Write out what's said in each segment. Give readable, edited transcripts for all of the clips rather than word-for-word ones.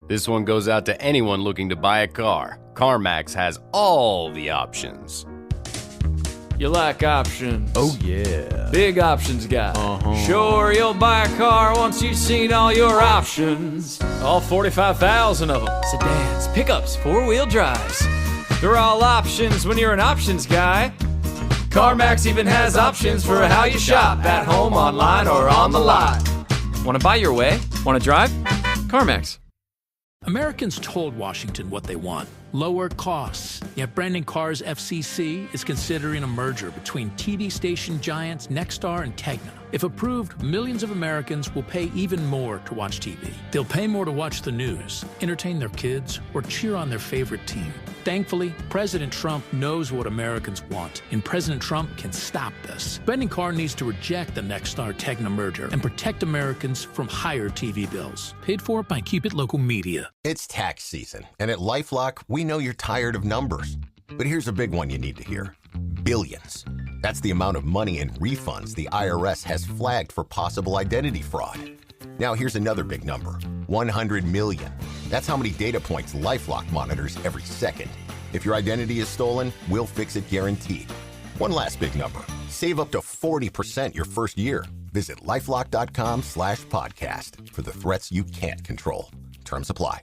This one goes out to anyone looking to buy a car. CarMax has all the options. You like options? Oh, yeah. Big options guy. Sure, you'll buy a car once you've seen all your options. All 45,000 of them. Sedans, pickups, four-wheel drives. They're all options when you're an options guy. CarMax even has options for how you shop, at home, online, or on the lot. Want to buy your way? Want to drive? CarMax. Americans told Washington what they want: lower costs. Yet Brandon Carr's FCC is considering a merger between TV station giants Nexstar and Tegna. If approved, millions of Americans will pay even more to watch TV. They'll pay more to watch the news, entertain their kids, or cheer on their favorite team. Thankfully, President Trump knows what Americans want, and President Trump can stop this. Brandon Carr needs to reject the Nexstar-Tegna merger and protect Americans from higher TV bills. Paid for by Keep It Local Media. It's tax season, and at LifeLock, we know you're tired of numbers. But here's a big one you need to hear. Billions. That's the amount of money in refunds the IRS has flagged for possible identity fraud. Now here's another big number, 100 million. That's how many data points LifeLock monitors every second. If your identity is stolen, we'll fix it guaranteed. One last big number, save up to 40% your first year. Visit lifelock.com/podcast for the threats you can't control. Terms apply.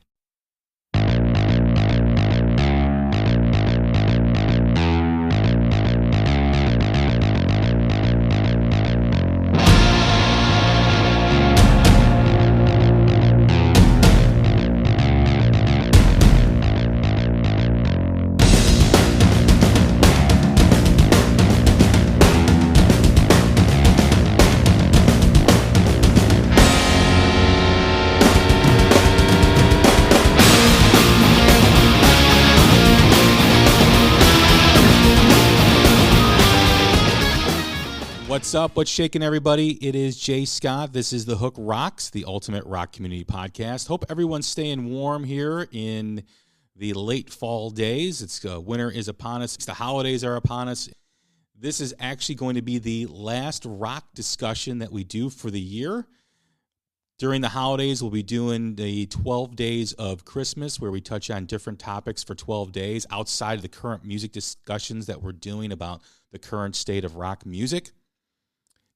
What's up? What's shaking, everybody? It is Jay Scott. This is The Hook Rocks, the ultimate rock community podcast. Hope everyone's staying warm here in the late fall days. It's winter is upon us. The holidays are upon us. This is actually going to be the last rock discussion that we do for the year. During the holidays, we'll be doing the 12 days of Christmas, where we touch on different topics for 12 days outside of the current music discussions that we're doing about the current state of rock music.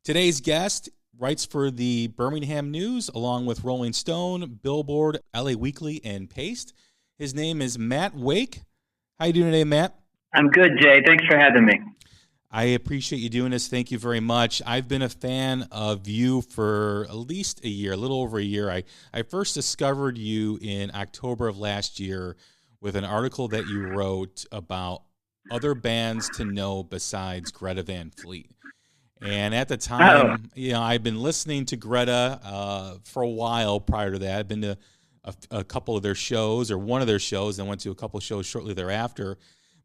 Today's guest writes for the Birmingham News, along with Rolling Stone, Billboard, LA Weekly, and Paste. His name is Matt Wake. How you doing today, Matt? I'm good, Jay. Thanks for having me. I appreciate you doing this. Thank you very much. I've been a fan of you for at least a year, a little over a year. I first discovered you in October of last year with an article that you wrote about other bands to know besides Greta Van Fleet. And at the time, I've been listening to Greta for a while prior to that. I've been to a couple of their shows, or one of their shows, and went to a couple of shows shortly thereafter.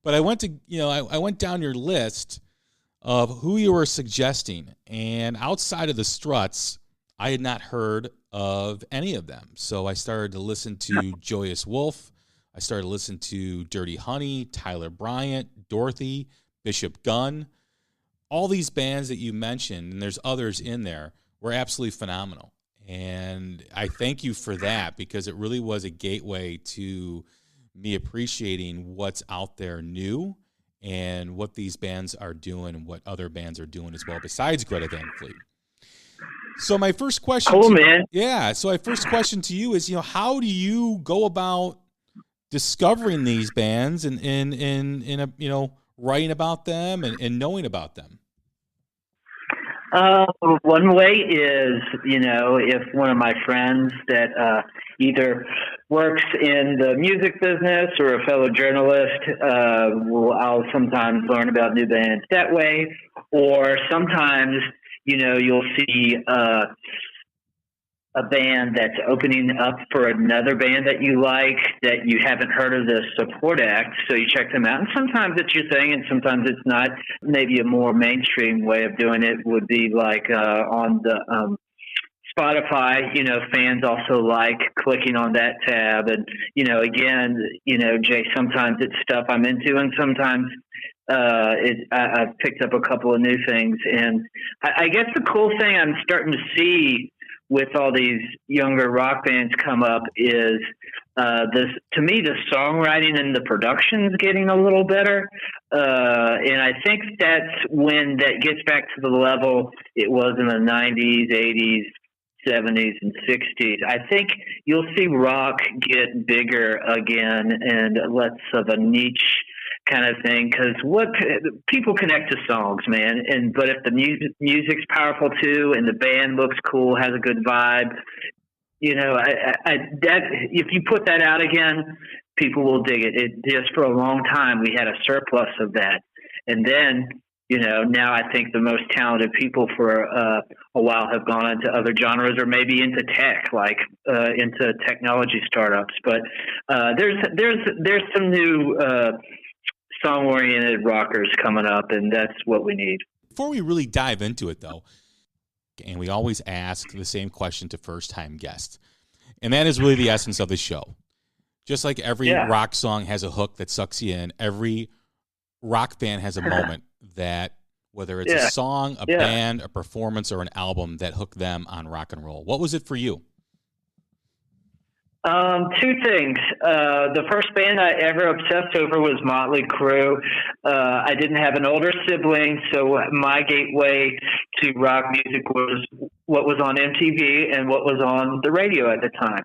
But I went to, I went down your list of who you were suggesting, and outside of the Struts, I had not heard of any of them. So I started to listen to Joyous Wolf. I started to listen to Dirty Honey, Tyler Bryant, Dorothy, Bishop Gunn. All these bands that you mentioned, and there's others in there, were absolutely phenomenal. And I thank you for that, because it really was a gateway to me appreciating what's out there new and what these bands are doing and what other bands are doing as well, besides Greta Van Fleet. So my first question, man. Yeah. So my first question to you is, how do you go about discovering these bands and writing about them and knowing about them? One way is, if one of my friends that either works in the music business or a fellow journalist, I'll sometimes learn about new bands that way. Or sometimes, you'll see a band that's opening up for another band that you like that you haven't heard of the support act, so you check them out. And sometimes it's your thing, and sometimes it's not. Maybe a more mainstream way of doing it would be like on the Spotify. Fans also like clicking on that tab, and Jay, sometimes it's stuff I'm into, and sometimes I've picked up a couple of new things. And I guess the cool thing I'm starting to see with all these younger rock bands come up is to me, the songwriting and the production's getting a little better. And I think that's when that gets back to the level it was in the 90s, 80s, 70s, and 60s. I think you'll see rock get bigger again and less of a niche kind of thing, because what people connect to songs, man. But if the music's powerful too, and the band looks cool, has a good vibe, that if you put that out again, people will dig it. It just for a long time we had a surplus of that, and then now I think the most talented people for a while have gone into other genres, or maybe into tech, like into technology startups. But there's some new song-oriented rockers coming up, and that's what we need. Before we really dive into it, though, and we always ask the same question to first-time guests, and that is really the essence of the show. Just like every rock song has a hook that sucks you in, every rock fan has a moment that, whether it's a song, a band, a performance, or an album, that hooked them on rock and roll. What was it for you? Two things. The first band I ever obsessed over was Motley Crue. I didn't have an older sibling, so my gateway to rock music was what was on MTV and what was on the radio at the time.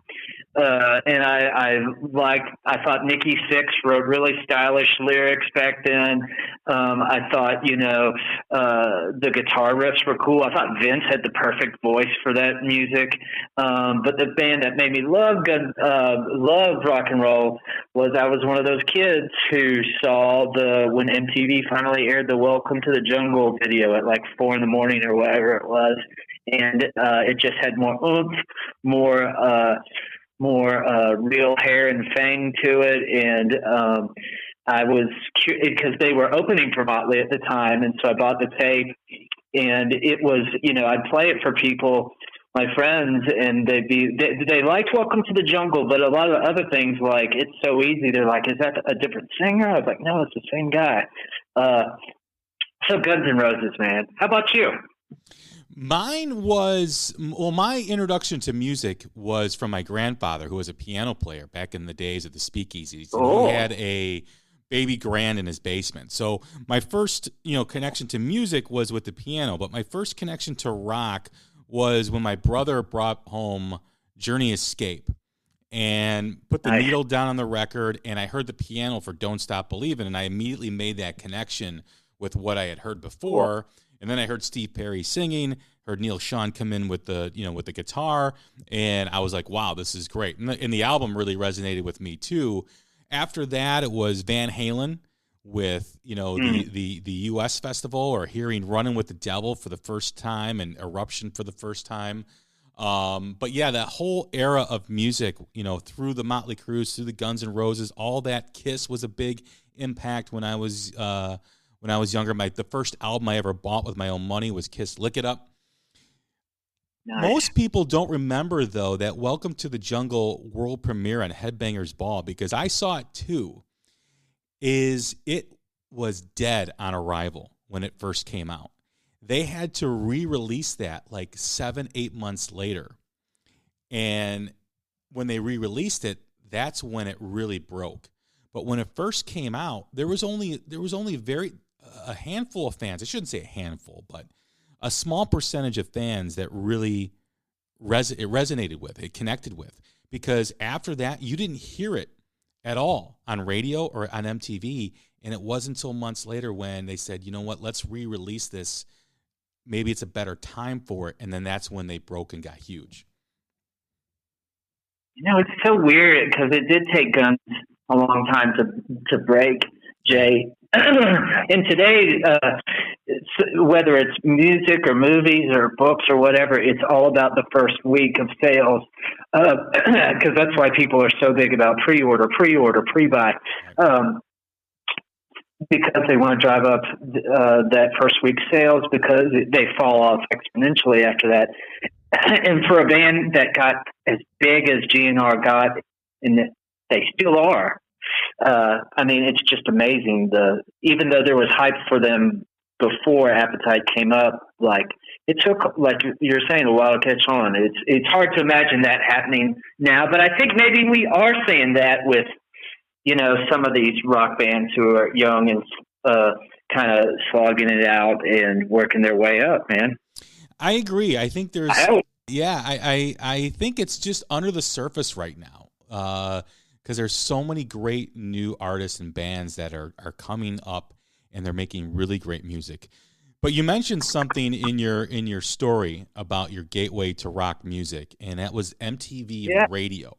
And I thought Nikki Sixx wrote really stylish lyrics back then. I thought, the guitar riffs were cool. I thought Vince had the perfect voice for that music. But the band that made me love rock and roll was I was one of those kids who saw when MTV finally aired the Welcome to the Jungle video at like 4 a.m. or whatever it was. And it just had more oomph, more real hair and fang to it, and I was curious because they were opening for Motley at the time, and so I bought the tape, and it was, I'd play it for people, my friends, and they liked Welcome to the Jungle, but a lot of other things, like It's So Easy, they're like, is that a different singer? I was like, no, it's the same guy. So Guns N' Roses, man. How about you? Mine was, my introduction to music was from my grandfather, who was a piano player back in the days of the speakeasies. Oh. He had a baby grand in his basement. So my first, connection to music was with the piano, but my first connection to rock was when my brother brought home Journey Escape and put the needle down on the record, and I heard the piano for Don't Stop Believin', and I immediately made that connection with what I had heard before. Cool. And then I heard Steve Perry singing, heard Neil Schon come in with the, with the guitar, and I was like, wow, this is great. And the album really resonated with me too. After that, it was Van Halen with, the U.S. festival, or hearing Running with the Devil for the first time and Eruption for the first time. But yeah, that whole era of music, through the Motley Crue, through the Guns N' Roses, all that. Kiss was a big impact when I was younger. The first album I ever bought with my own money was Kiss Lick It Up. Nice. Most people don't remember, though, that Welcome to the Jungle world premiere on Headbangers Ball, because I saw it too, it was dead on arrival when it first came out. They had to re-release that like 7-8 months later. And when they re-released it, that's when it really broke. But when it first came out, there was only a handful of fans. I shouldn't say a handful, but a small percentage of fans that really it resonated with, it connected with. Because after that, you didn't hear it at all on radio or on MTV. And it wasn't until months later when they said, you know what, let's re-release this. Maybe it's a better time for it. And then that's when they broke and got huge. It's so weird because it did take Guns a long time to break, Jay. And today, whether it's music or movies or books or whatever, it's all about the first week of sales, because that's why people are so big about pre-order, pre-buy, because they want to drive up that first week's sales, because they fall off exponentially after that. And for a band that got as big as GNR got, and they still are, it's just amazing. Even though there was hype for them before Appetite came up, like it took, like you're saying, a while to catch on. It's hard to imagine that happening now, but I think maybe we are seeing that with, you know, some of these rock bands who are young and kind of slogging it out and working their way up, man. I agree. I think there's, I think it's just under the surface right now, because there's so many great new artists and bands that are coming up, and they're making really great music. But you mentioned something in your story about your gateway to rock music, and that was MTV radio.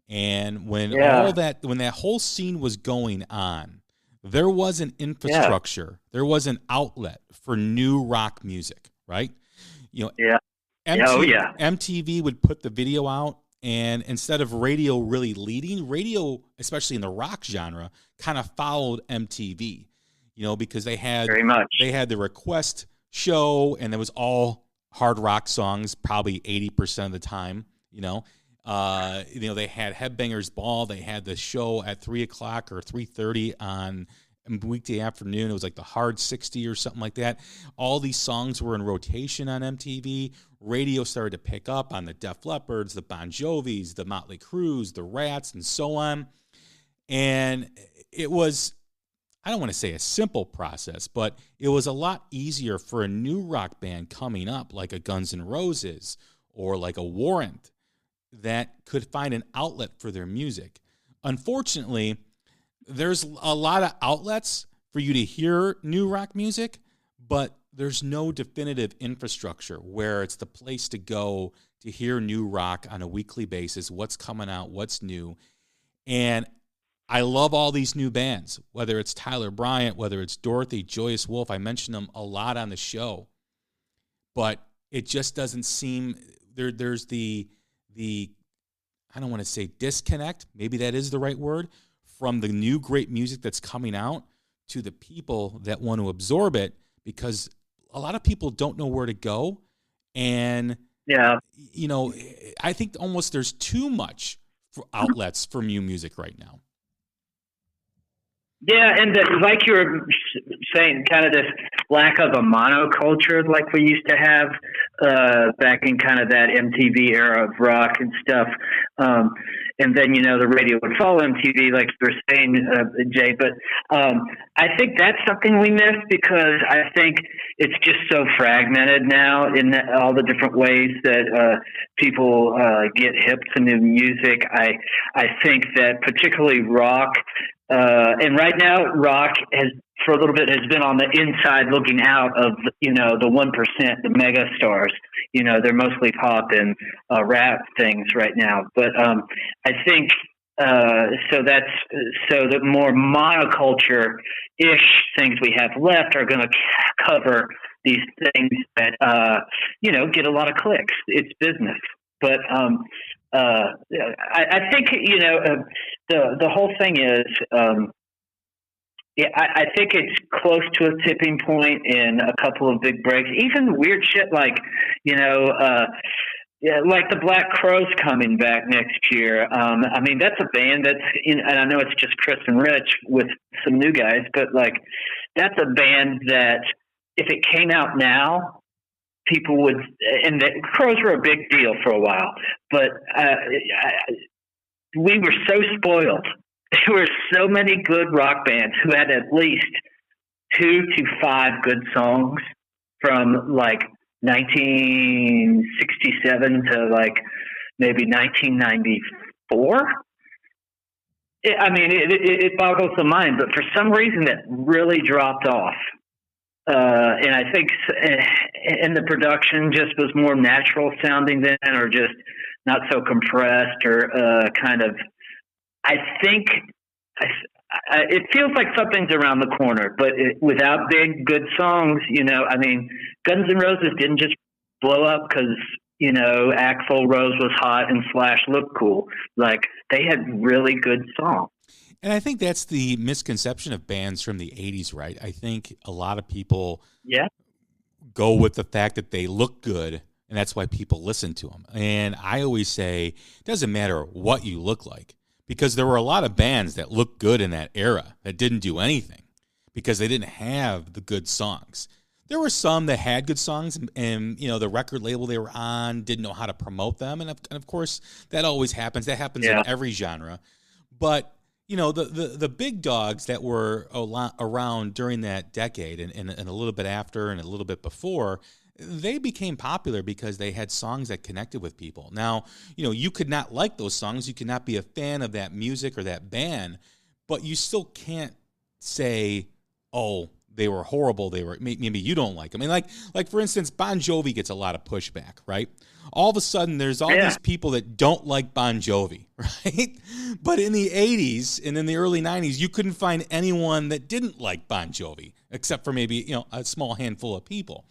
And when when that whole scene was going on, there was an infrastructure, there was an outlet for new rock music, right? You know, MTV would put the video out, and instead of radio really leading, radio, especially in the rock genre, kind of followed MTV. You know, because they had the request show, and it was all hard rock songs, probably 80% of the time. You know, they had Headbangers Ball. They had the show at 3:00 or 3:30 on weekday afternoon. It was like the Hard 60 or something like that. All these songs were in rotation on MTV. Radio started to pick up on the Def Leppards, the Bon Jovis, the Motley Crues, the Rats, and so on. And it was, I don't want to say a simple process, but it was a lot easier for a new rock band coming up, like a Guns N' Roses or like a Warrant, that could find an outlet for their music. Unfortunately, there's a lot of outlets for you to hear new rock music, but there's no definitive infrastructure where it's the place to go to hear new rock on a weekly basis, what's coming out, what's new. And I love all these new bands, whether it's Tyler Bryant, whether it's Dorothy, Joyous Wolf. I mention them a lot on the show, but it just doesn't seem there's the I don't want to say disconnect, maybe that is the right word, from the new great music that's coming out to the people that want to absorb it, because a lot of people don't know where to go. And, you know, I think almost there's too much for outlets for new music right now. Yeah, and like you were saying, kind of this lack of a monoculture like we used to have back in kind of that MTV era of rock and stuff. And then, you know, the radio would follow MTV, like you were saying, Jay. But I think that's something we miss, because I think it's just so fragmented now in all the different ways that people get hip to new music. I think that particularly rock, and right now rock has, for a little bit, has been on the inside looking out of, you know, the 1%, the mega stars. You know, they're mostly pop and rap things right now. But I think so the more monoculture-ish things we have left are going to cover these things that, you know, get a lot of clicks. It's business. But I think, you know, the whole thing is, I think it's close to a tipping point in a couple of big breaks. Even weird shit like, you know, like the Black Crowes coming back next year. I mean, that's a band that's and I know it's just Chris and Rich with some new guys, but like that's a band that if it came out now, people would, and the Crowes were a big deal for a while, but we were so spoiled. There were so many good rock bands who had at least 2 to 5 good songs from like 1967 to like maybe 1994. I mean, it boggles the mind, but for some reason that really dropped off. And I think in the production just was more natural sounding then, or just not so compressed, or kind of, I think it feels like something's around the corner, but without big, good songs, you know, I mean, Guns N' Roses didn't just blow up because, you know, Axl Rose was hot and Slash looked cool. Like, they had really good songs. And I think that's the misconception of bands from the 80s, right? I think a lot of people go with the fact that they look good, and that's why people listen to them. And I always say, it doesn't matter what you look like, because there were a lot of bands that looked good in that era that didn't do anything because they didn't have the good songs. There were some that had good songs, and the record label they were on didn't know how to promote them, and of course that always happens. That happens in every genre. But the big dogs that were around during that decade, and a little bit after, and a little bit before, they became popular because they had songs that connected with people. Now, you could not like those songs, you could not be a fan of that music or that band, but you still can't say, oh, they were horrible. Maybe you don't like them. I mean, like for instance, Bon Jovi gets a lot of pushback, right? All of a sudden, there's all these people that don't like Bon Jovi, right? But in the 80s and in the early 90s, you couldn't find anyone that didn't like Bon Jovi, except for maybe a small handful of people.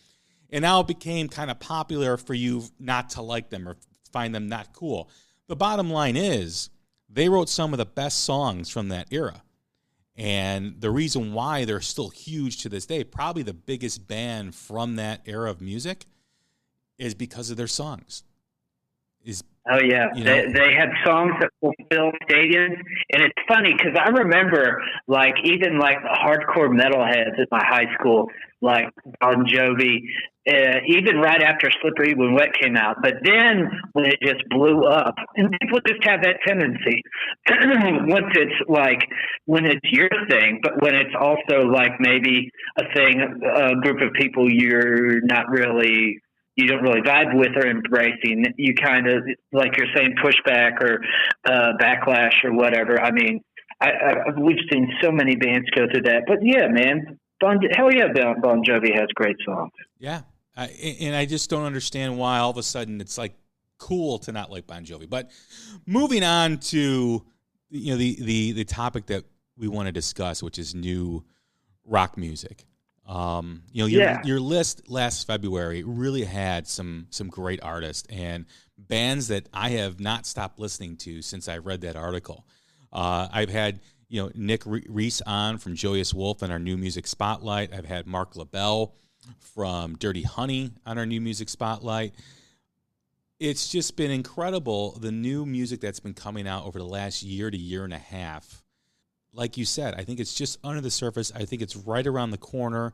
And now it became kind of popular for you not to like them or find them not cool. The bottom line is, they wrote some of the best songs from that era. And the reason why they're still huge to this day, probably the biggest band from that era of music, is because of their songs. Oh, yeah. They had songs that will fill stadiums. And it's funny because I remember, even the hardcore metalheads at my high school, like Bon Jovi, even right after Slippery When Wet came out. But then when it just blew up, and people just have that tendency, once it's when it's your thing, but when it's also maybe a thing, a group of people you don't really vibe with or embracing, you kind of, like you're saying, pushback or backlash or whatever. I mean, we've seen so many bands go through that. But yeah, man, Bon Jovi has great songs. Yeah, and I just don't understand why all of a sudden it's cool to not like Bon Jovi. But moving on to the topic that we want to discuss, which is new rock music. Your list last February really had some great artists and bands that I have not stopped listening to since I read that article. I've had Nick Reese on from Joyous Wolf on our New Music Spotlight. I've had Mark LaBelle from Dirty Honey on our New Music Spotlight. It's just been incredible, the new music that's been coming out over the last year to year and a half. Like you said, I think it's just under the surface. I think it's right around the corner.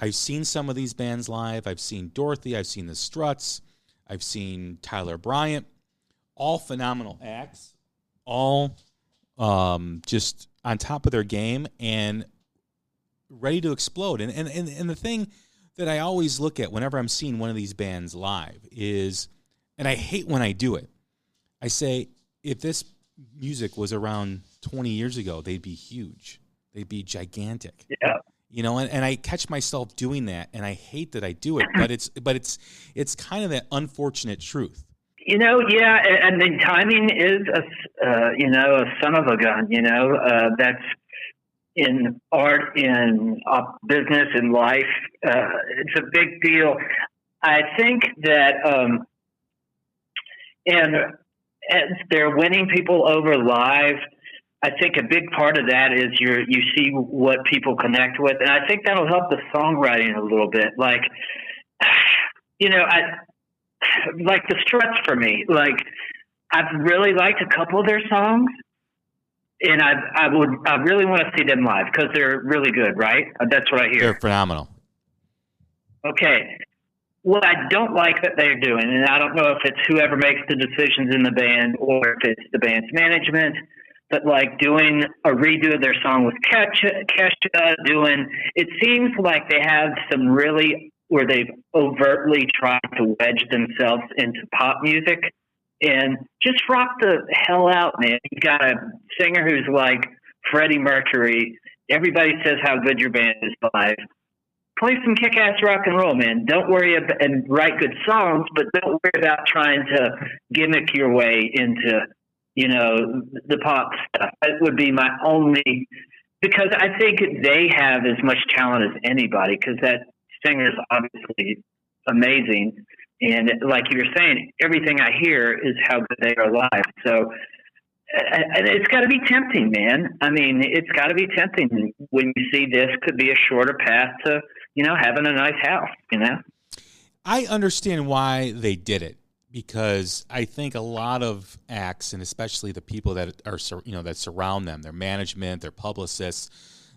I've seen some of these bands live. I've seen Dorothy. I've seen the Struts. I've seen Tyler Bryant. All phenomenal acts. All just on top of their game and ready to explode. And the thing that I always look at whenever I'm seeing one of these bands live is, and I hate when I do it, I say, if this music was around 20 years ago, they'd be huge. They'd be gigantic. Yeah. And I catch myself doing that, and I hate that I do it, but it's kind of that unfortunate truth. Yeah, and then timing is a son of a gun. That's in art, in business, in life. It's a big deal. I think that, and as they're winning people over live, I think a big part of that is you see what people connect with, and I think that'll help the songwriting a little bit. Like the Struts for me. I've really liked a couple of their songs, and I really want to see them live because they're really good, right? That's what I hear. They're phenomenal. Okay. What I don't like that they're doing, and I don't know if it's whoever makes the decisions in the band or if it's the band's management, but doing a redo of their song with Kesha, it seems like they have some really, where they've overtly tried to wedge themselves into pop music, and just rock the hell out, man. You got a singer who's like Freddie Mercury. Everybody says how good your band is live. Play some kick-ass rock and roll, man. Don't worry about, and write good songs, but don't worry about trying to gimmick your way into, the pop stuff. That would be my only, because I think they have as much talent as anybody, because that singer is obviously amazing. And like you were saying, everything I hear is how good they are live. So it's got to be tempting, man. I mean, it's got to be tempting when you see this could be a shorter path to, having a nice house, I understand why they did it, because I think a lot of acts, and especially the people that are, that surround them, their management, their publicists,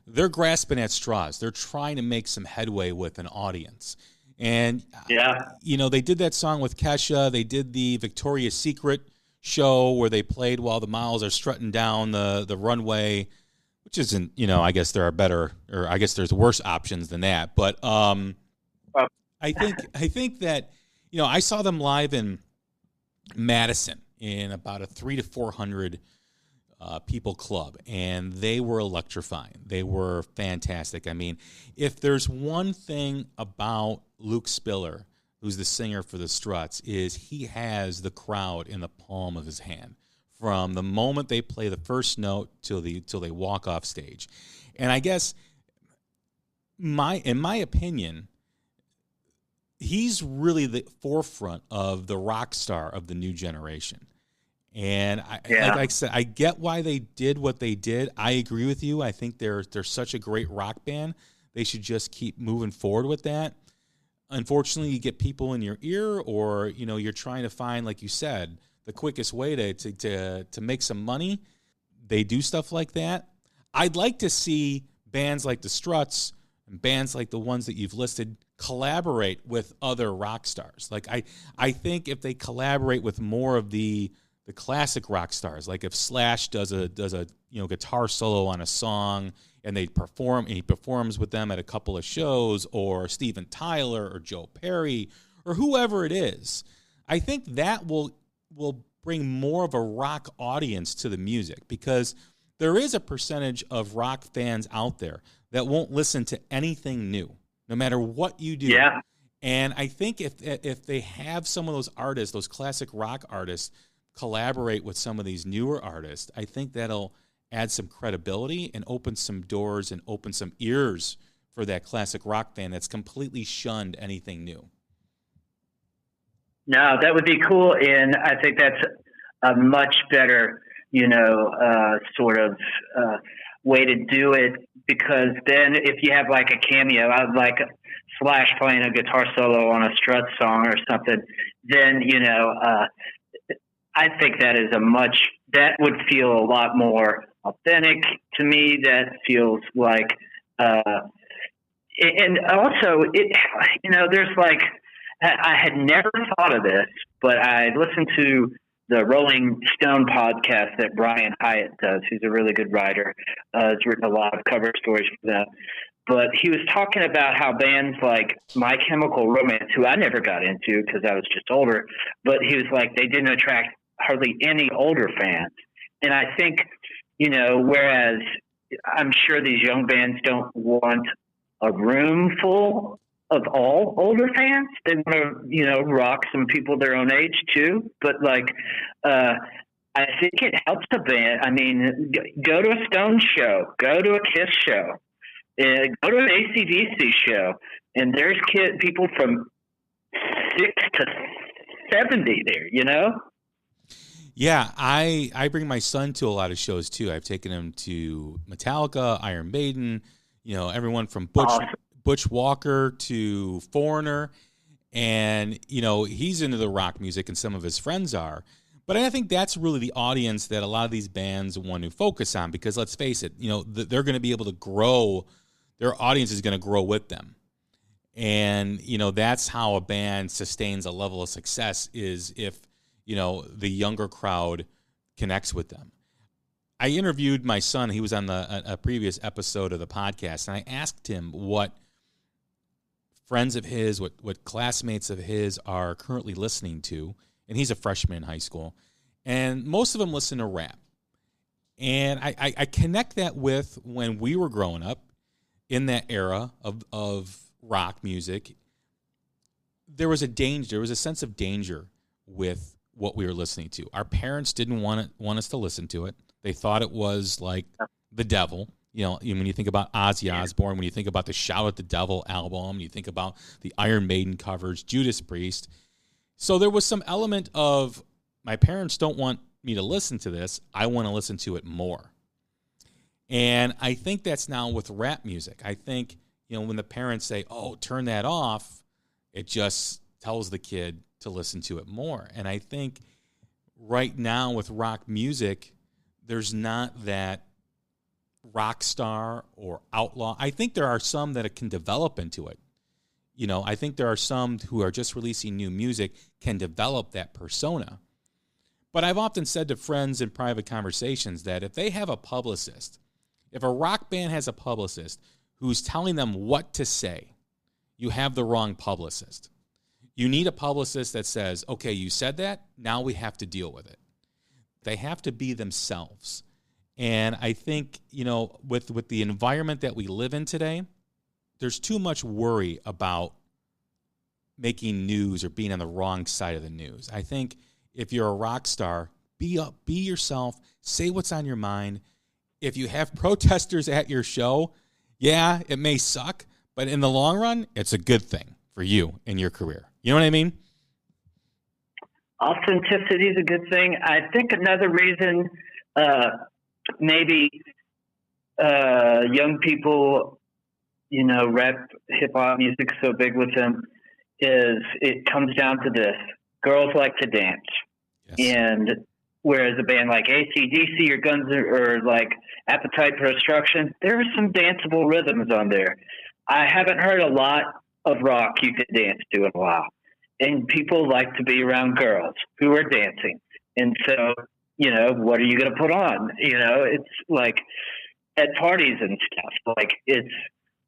they're grasping at straws. They're trying to make some headway with an audience. And, they did that song with Kesha. They did the Victoria's Secret show where they played while the models are strutting down the runway, which isn't, I guess there are better, or I guess there's worse options than that. But I think that, I saw them live in Madison in about a 300 to 400 people club, and they were electrifying. They were fantastic. I mean, if there's one thing about Luke Spiller, who's the singer for the Struts, is he has the crowd in the palm of his hand from the moment they play the first note till they walk off stage. And I guess in my opinion, he's really the forefront of the rock star of the new generation. And like I said, I get why they did what they did. I agree with you. I think they're such a great rock band. They should just keep moving forward with that. Unfortunately, you get people in your ear, or you're trying to find, like you said, the quickest way to make some money. They do stuff like that. I'd like to see bands like the Struts and bands like the ones that you've listed collaborate with other rock stars. Like I think if they collaborate with more of the classic rock stars, like if Slash does a guitar solo on a song and he performs with them at a couple of shows, or Steven Tyler or Joe Perry or whoever it is, I think that will bring more of a rock audience to the music, because there is a percentage of rock fans out there that won't listen to anything new, no matter what you do. Yeah. And I think if they have some of those artists, those classic rock artists, collaborate with some of these newer artists, I think that'll add some credibility and open some doors and open some ears for that classic rock fan that's completely shunned anything new. No, that would be cool, and I think that's a much better, sort of way to do it, because then if you have like a cameo, like Slash playing a guitar solo on a Struts song or something, then, I think that would feel a lot more authentic to me. That feels like, and also there's like, I had never thought of this, but I listened to the Rolling Stone podcast that Brian Hyatt does. He's a really good writer. He's written a lot of cover stories for them. But he was talking about how bands like My Chemical Romance, who I never got into because I was just older, but he was like, they didn't attract hardly any older fans. And I think, whereas I'm sure these young bands don't want a room full of all older fans. They want to, rock some people their own age too. But I think it helps the band. I mean, go to a Stone show, go to a Kiss show, go to an AC/DC show, and there's people from 6 to 70 there, Yeah, I bring my son to a lot of shows too. I've taken him to Metallica, Iron Maiden, everyone from Butch Walker to Foreigner, and he's into the rock music, and some of his friends are. But I think that's really the audience that a lot of these bands want to focus on, because let's face it, they're going to be able to grow. Their audience is going to grow with them, and that's how a band sustains a level of success, is if the younger crowd connects with them. I interviewed my son. He was on a previous episode of the podcast, and I asked him what friends of his, what classmates of his are currently listening to, and he's a freshman in high school, and most of them listen to rap. And I connect that with when we were growing up in that era of rock music. There was a sense of danger with what we were listening to. Our parents didn't want us to listen to it. They thought it was like the devil. When you think about Ozzy Osbourne, when you think about the Shout at the Devil album, you think about the Iron Maiden covers, Judas Priest. So there was some element of, my parents don't want me to listen to this. I want to listen to it more. And I think that's now with rap music. I think, when the parents say, oh, turn that off, it just tells the kid to listen to it more. And I think right now with rock music, there's not that rock star or outlaw. I think there are some that can develop into it. You know, I think there are some who are just releasing new music can develop that persona. But I've often said to friends in private conversations that if they have a publicist, if a rock band has a publicist who's telling them what to say, you have the wrong publicist. You need a publicist that says, okay, you said that, now we have to deal with it. They have to be themselves. And I think, you know, with the environment that we live in today, there's too much worry about making news or being on the wrong side of the news. I think if you're a rock star, be yourself, say what's on your mind. If you have protesters at your show, yeah, it may suck, but in the long run, it's a good thing for you in your career. You know what I mean? Authenticity is a good thing. I think another reason maybe young people, you know, rap hip-hop music so big with them is it comes down to this. Girls like to dance. Yes. And whereas a band like AC/DC or Guns or like Appetite for Destruction, there are some danceable rhythms on there. I haven't heard a lot of rock you can dance to in a while. And people like to be around girls who are dancing. And so, you know, what are you going to put on? You know, it's like at parties and stuff. Like it's,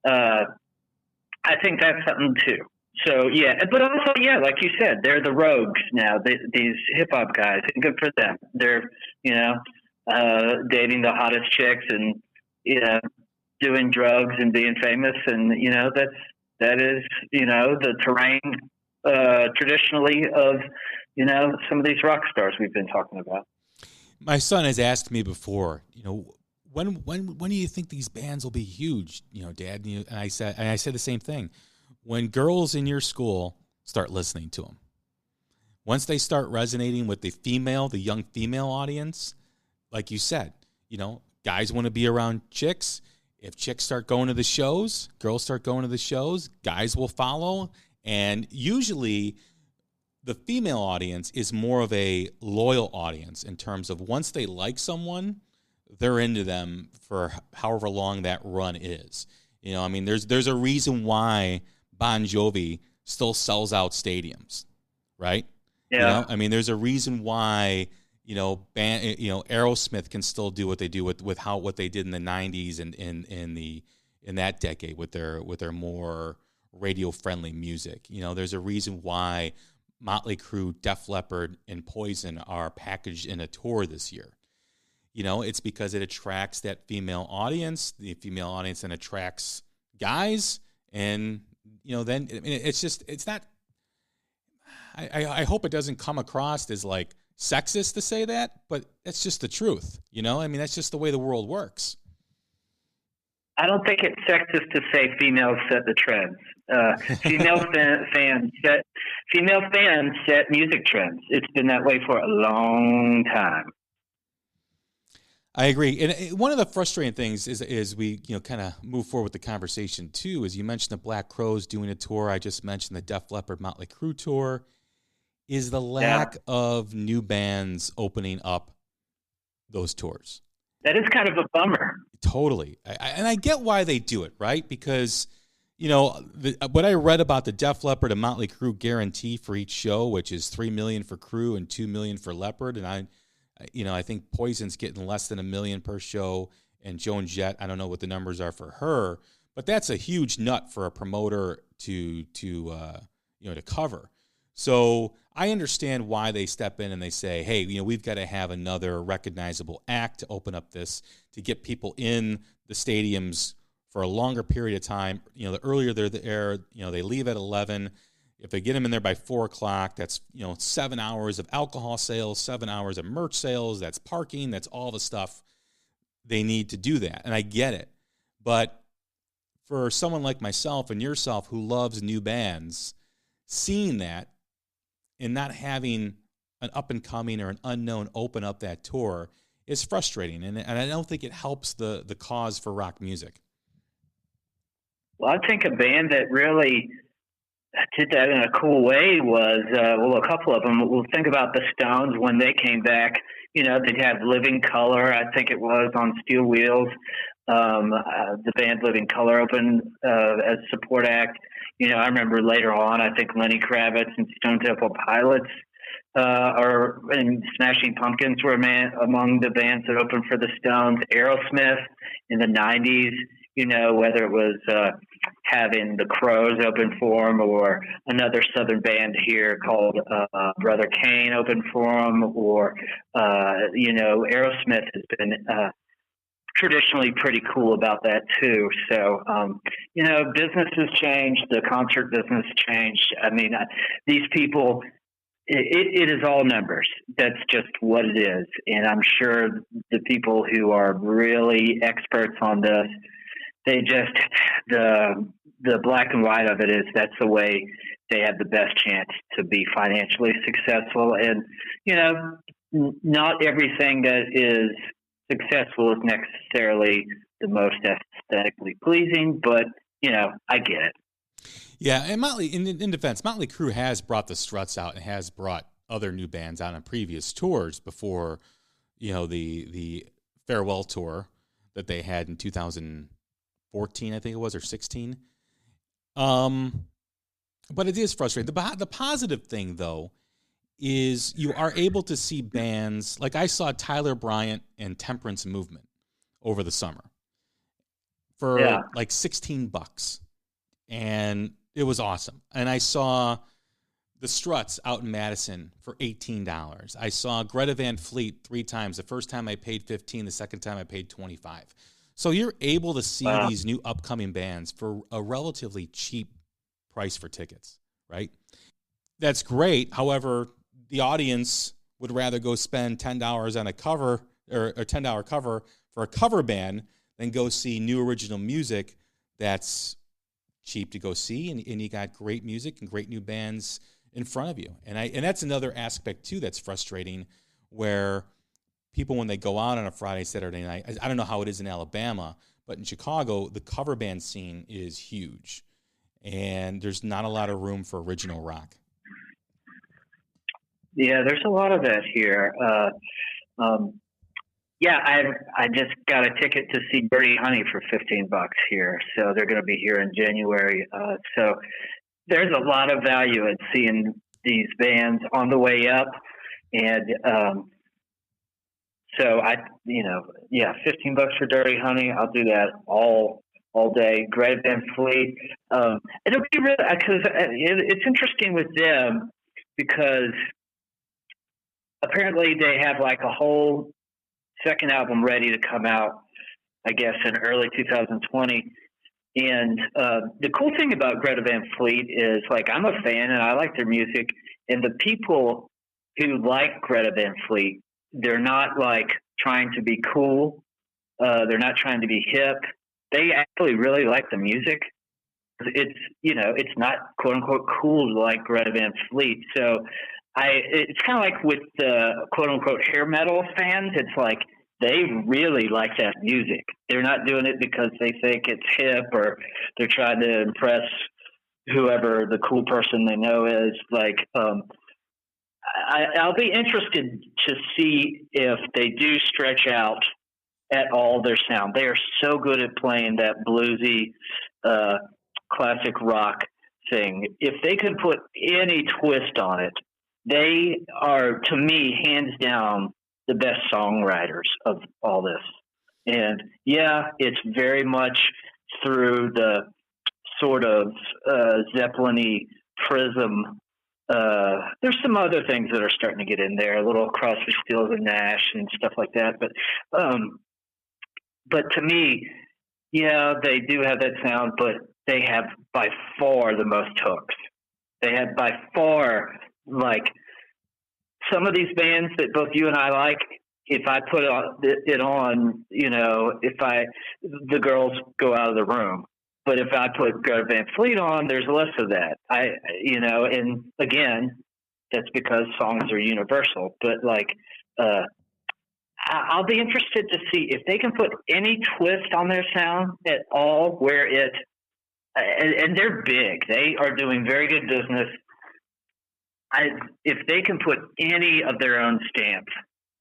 I think that's something too. So, yeah. But also, yeah, like you said, they're the rogues now, these hip-hop guys. And good for them. They're, you know, dating the hottest chicks and, you know, doing drugs and being famous. And, you know, that is, you know, the terrain traditionally of, you know, some of these rock stars we've been talking about. My son has asked me before, you know, when do you think these bands will be huge, you know, Dad? And I said the same thing. When girls in your school start listening to them, once they start resonating with the young female audience, like you said, you know, guys want to be around chicks. If chicks start going to the shows, girls start going to the shows, guys will follow. And usually the female audience is more of a loyal audience in terms of once they like someone, they're into them for however long that run is. You know, I mean, there's a reason why Bon Jovi still sells out stadiums, right? Yeah. You know? I mean, there's a reason why, you know, Aerosmith can still do what they do with what they did in the 90s and in that decade with their more radio friendly music. You know, there's a reason why Motley Crue, Def Leppard, and Poison are packaged in a tour this year. You know, it's because it attracts that female audience. The female audience then attracts guys, and you know, then I mean, it's not. I hope it doesn't come across as like sexist to say that, but that's just the truth. You know, I mean, that's just the way the world works. I don't think it's sexist to say females set the trends. Female fans set music trends. It's been that way for a long time. I agree. And one of the frustrating things is we, you know, kind of move forward with the conversation too, is you mentioned the Black Crowes doing a tour. I just mentioned the Def Leppard Motley Crue tour. Is the lack of new bands opening up those tours. That is kind of a bummer. Totally. And I get why they do it, right? Because, you know, what I read about the Def Leppard and Motley Crue guarantee for each show, which is $3 million for Crue and $2 million for Leppard. And I think Poison's getting less than $1 million per show. And Joan Jett, I don't know what the numbers are for her, but that's a huge nut for a promoter to cover. So I understand why they step in and they say, hey, you know, we've got to have another recognizable act to open up this, to get people in the stadiums for a longer period of time. You know, the earlier they're there, you know, they leave at 11. If they get them in there by 4 o'clock, that's, you know, 7 hours of alcohol sales, 7 hours of merch sales, that's parking, that's all the stuff they need to do that. And I get it. But for someone like myself and yourself who loves new bands, seeing that and not having an up-and-coming or an unknown open up that tour is frustrating. And I don't think it helps the cause for rock music. Well, I think a band that really did that in a cool way was, a couple of them. We'll think about the Stones when they came back. You know, they'd have Living Color, I think it was, on Steel Wheels. The band Living Colour opened as support act. You know, I remember later on, I think Lenny Kravitz and Stone Temple Pilots and Smashing Pumpkins were among the bands that opened for the Stones. Aerosmith in the 90s, you know, whether it was having the Crows open for them or another Southern band here called Brother Kane open for them, or, you know, Aerosmith has been traditionally pretty cool about that too. So, you know, business has changed. The concert business changed. I mean, these people, it is all numbers. That's just what it is. And I'm sure the people who are really experts on this, they just, the black and white of it is that's the way they have the best chance to be financially successful. And, you know, not everything that is successful is necessarily the most aesthetically pleasing, but, you know, I get it. Yeah, and Motley, in defense, Motley Crue has brought the Struts out and has brought other new bands out on previous tours before, you know, the farewell tour that they had in 2014, I think it was, or 16. But it is frustrating. The positive thing, though, is you are able to see bands, like I saw Tyler Bryant and Temperance Movement over the summer for like $16. And it was awesome. And I saw the Struts out in Madison for $18. I saw Greta Van Fleet 3 times. The first time I paid $15, the second time I paid $25. So you're able to see these new upcoming bands for a relatively cheap price for tickets, right? That's great. However, the audience would rather go spend $10 on a cover or a $10 cover for a cover band than go see new original music that's cheap to go see, and you got great music and great new bands in front of you. And that's another aspect too that's frustrating, where people, when they go out on a Friday, Saturday night, I don't know how it is in Alabama, but in Chicago, the cover band scene is huge, and there's not a lot of room for original rock. Yeah, there's a lot of that here. Yeah, I just got a ticket to see Dirty Honey for $15 here, so they're going to be here in January. So there's a lot of value in seeing these bands on the way up, and so $15 for Dirty Honey, I'll do that all day. Greta Van Fleet, it'll be really, because it's interesting with them because apparently they have like a whole second album ready to come out, I guess, in early 2020. And the cool thing about Greta Van Fleet is, like, I'm a fan and I like their music. And the people who like Greta Van Fleet, they're not like trying to be cool. They're not trying to be hip. They actually really like the music. It's, you know, it's not quote unquote cool to like Greta Van Fleet. So it's kind of like with the quote unquote hair metal fans. It's like they really like that music. They're not doing it because they think it's hip or they're trying to impress whoever the cool person they know is. Like, I'll be interested to see if they do stretch out at all their sound. They are so good at playing that bluesy, classic rock thing. If they could put any twist on it, they are, to me, hands down, the best songwriters of all this. And yeah, it's very much through the sort of Zeppelin-y prism. There's some other things that are starting to get in there, a little Crosby, Stills and Nash and stuff like that. But to me, yeah, they do have that sound, but they have by far the most hooks. They have by far, like, some of these bands that both you and I like, if I put it on, you know, the girls go out of the room. But if I put Greta Van Fleet on, there's less of that. And again, that's because songs are universal. But like, I'll be interested to see if they can put any twist on their sound at all, where and they're big. They are doing very good business. If they can put any of their own stamp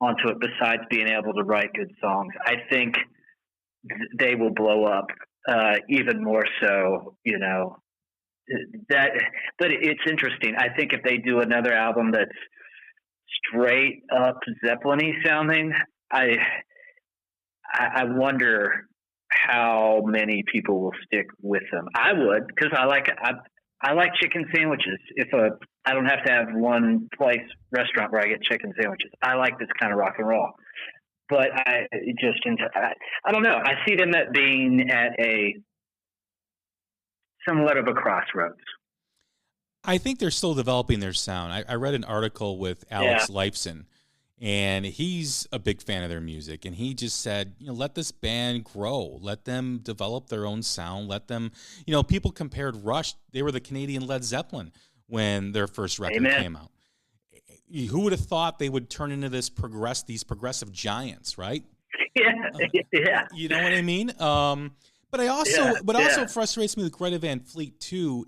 onto it besides being able to write good songs, I think they will blow up even more so, that. But it's interesting. I think if they do another album that's straight up Zeppelin-y sounding, I wonder how many people will stick with them. I would, because I like chicken sandwiches. I don't have to have one restaurant where I get chicken sandwiches. I like this kind of rock and roll. But I don't know. I see them at being at somewhat of a crossroads. I think they're still developing their sound. I read an article with Alex Lifeson, and he's a big fan of their music. And he just said, let this band grow. Let them develop their own sound. Let them, people compared Rush. They were the Canadian Led Zeppelin when their first record came out. Who would have thought they would turn into these progressive giants, right? Yeah. You know what I mean? But also frustrates me with Greta Van Fleet too.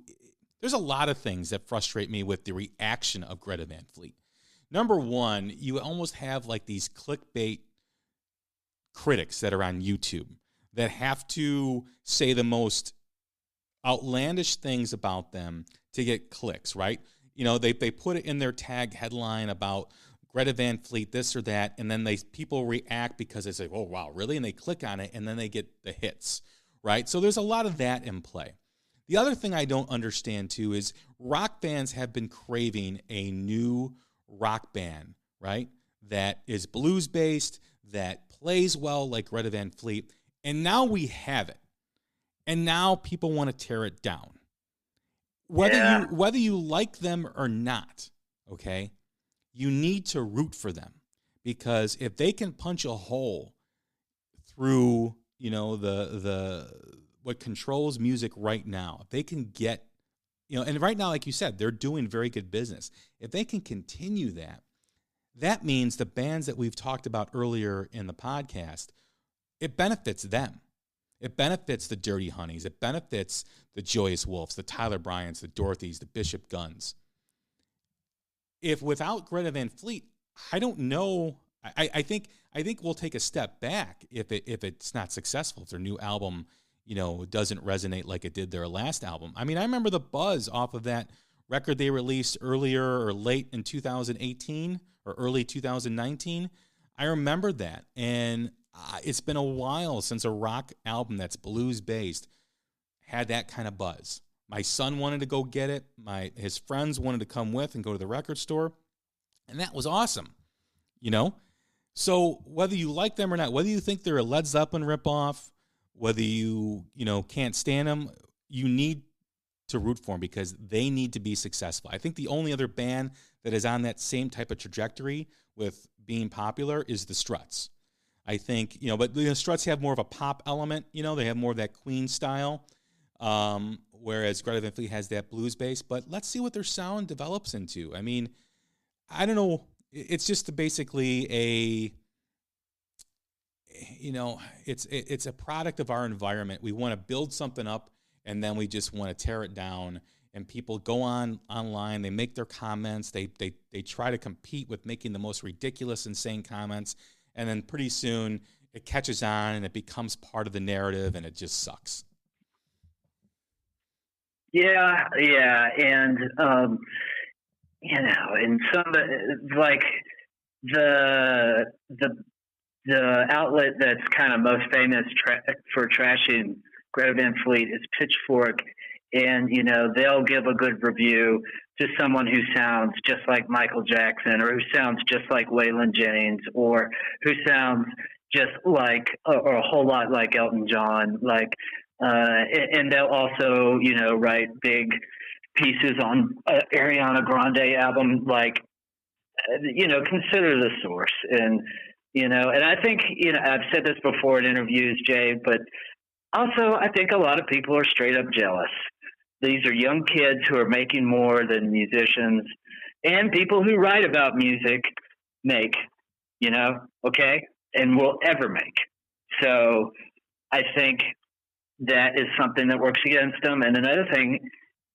There's a lot of things that frustrate me with the reaction of Greta Van Fleet. Number one, you almost have like these clickbait critics that are on YouTube that have to say the most outlandish things about them to get clicks, right? They put it in their tag headline about Greta Van Fleet, this or that, and then people react because they say, oh, wow, really? And they click on it, and then they get the hits, right? So there's a lot of that in play. The other thing I don't understand, too, is rock fans have been craving a new rock band, right, that is blues-based, that plays well like Greta Van Fleet, and now we have it. And now people want to tear it down. Whether you like them or not, okay, you need to root for them, because if they can punch a hole through, the what controls music right now, if they can get, and right now, like you said, they're doing very good business. If they can continue that means the bands that we've talked about earlier in the podcast, it benefits them. It benefits the Dirty Honeys. It benefits the Joyous Wolves, the Tyler Bryants, the Dorothys, the Bishop Guns. If without Greta Van Fleet, I don't know. I think we'll take a step back if it's not successful. If their new album, doesn't resonate like it did their last album. I mean, I remember the buzz off of that record they released earlier or late in 2018 or early 2019. I remember that, and it's been a while since a rock album that's blues-based had that kind of buzz. My son wanted to go get it. His friends wanted to come with and go to the record store, and that was awesome, So whether you like them or not, whether you think they're a Led Zeppelin ripoff, whether you can't stand them, you need to root for them because they need to be successful. I think the only other band that is on that same type of trajectory with being popular is the Struts. I think, but the Struts have more of a pop element, they have more of that Queen style, whereas Greta Van Fleet has that blues base. But let's see what their sound develops into. I mean, I don't know. It's just basically it's a product of our environment. We want to build something up, and then we just want to tear it down. And people go online, they make their comments, they try to compete with making the most ridiculous, insane comments. And then pretty soon it catches on and it becomes part of the narrative, and it just sucks. Yeah. And, and some, like the outlet that's kind of most famous for trashing Greta Van Fleet is Pitchfork. And, they'll give a good review to someone who sounds just like Michael Jackson, or who sounds just like Waylon Jennings, or who sounds just like, or a whole lot like Elton John. And they'll also, write big pieces on Ariana Grande album, consider the source. And, and I think, I've said this before in interviews, Jay, but also I think a lot of people are straight up jealous. These are young kids who are making more than musicians and people who write about music make, and will ever make. So I think that is something that works against them. And another thing,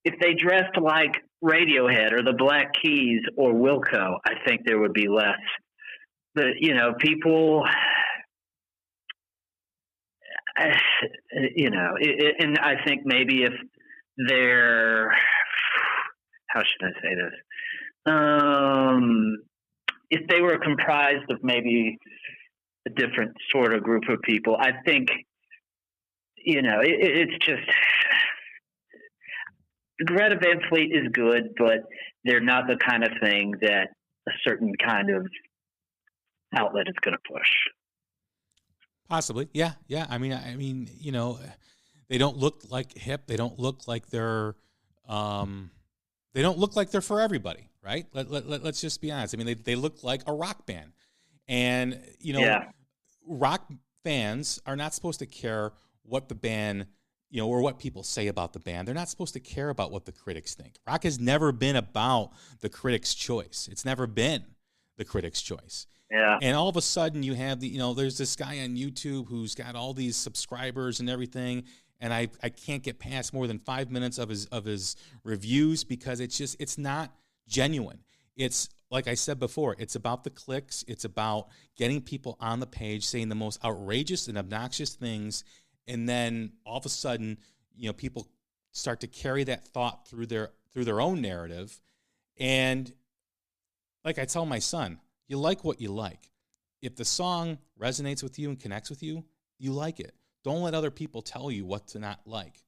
if they dressed like Radiohead or the Black Keys or Wilco, I think there would be less. But, people, And I think maybe if they're, how should I say this? If they were comprised of maybe a different sort of group of people, I think, it's just, Greta Van Fleet is good, but they're not the kind of thing that a certain kind of outlet is going to push. Possibly. Yeah. I mean, they don't look like hip. They don't look like they're for everybody, right? Let's just be honest. I mean, they look like a rock band. And, rock fans are not supposed to care what the band, or what people say about the band. They're not supposed to care about what the critics think. Rock has never been about the critics' choice. It's never been the critics' choice. Yeah. And all of a sudden you have there's this guy on YouTube who's got all these subscribers and everything, and I can't get past more than 5 minutes of his reviews because it's not genuine. It's, like I said before, it's about the clicks. It's about getting people on the page saying the most outrageous and obnoxious things, and then all of a sudden, people start to carry that thought through their own narrative. And like I tell my son, you like what you like. If the song resonates with you and connects with you, you like it. Don't let other people tell you what to not like.